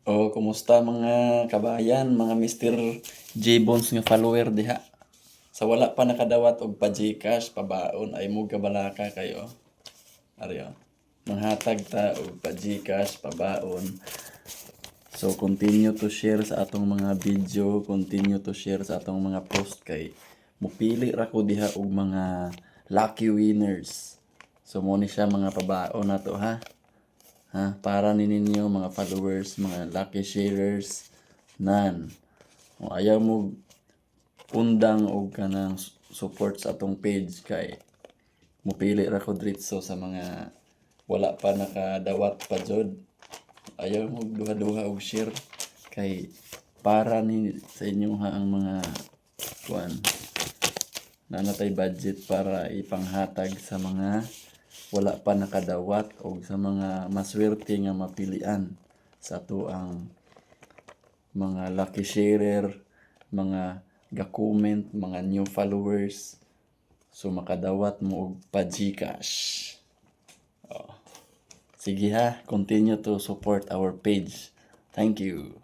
Kumusta mga kabayan, mga Mr. J. Bones nga follower diha. Sa wala pa nakadawat og pa Gcash, pabaon ay mo kabalaka kayo. Ariyo. Manghatag ta og pa Gcash, pabaon. So continue to share sa atong mga video, continue to share sa atong mga post kay mupili ra ko diha og mga lucky winners. So mo ni siya mga pabaon nato ha. Para ninyo mga followers, mga lucky sharers, nan. O ayaw mo undang og kanang support sa atong page kay mupili ra ko dritso sa mga wala pa nakadawat pa jud. Ayaw mo duha-duha og share kay para ni sa inyo ha ang mga kuan na natay budget para ipanghatag sa mga wala pa nakadawat o sa mga maswerte nga mapilian sa ato ang mga lucky sharer, mga ga-comment, mga new followers. So makadawat mo og pa Gcash. Sige ha, continue to support our page. Thank you.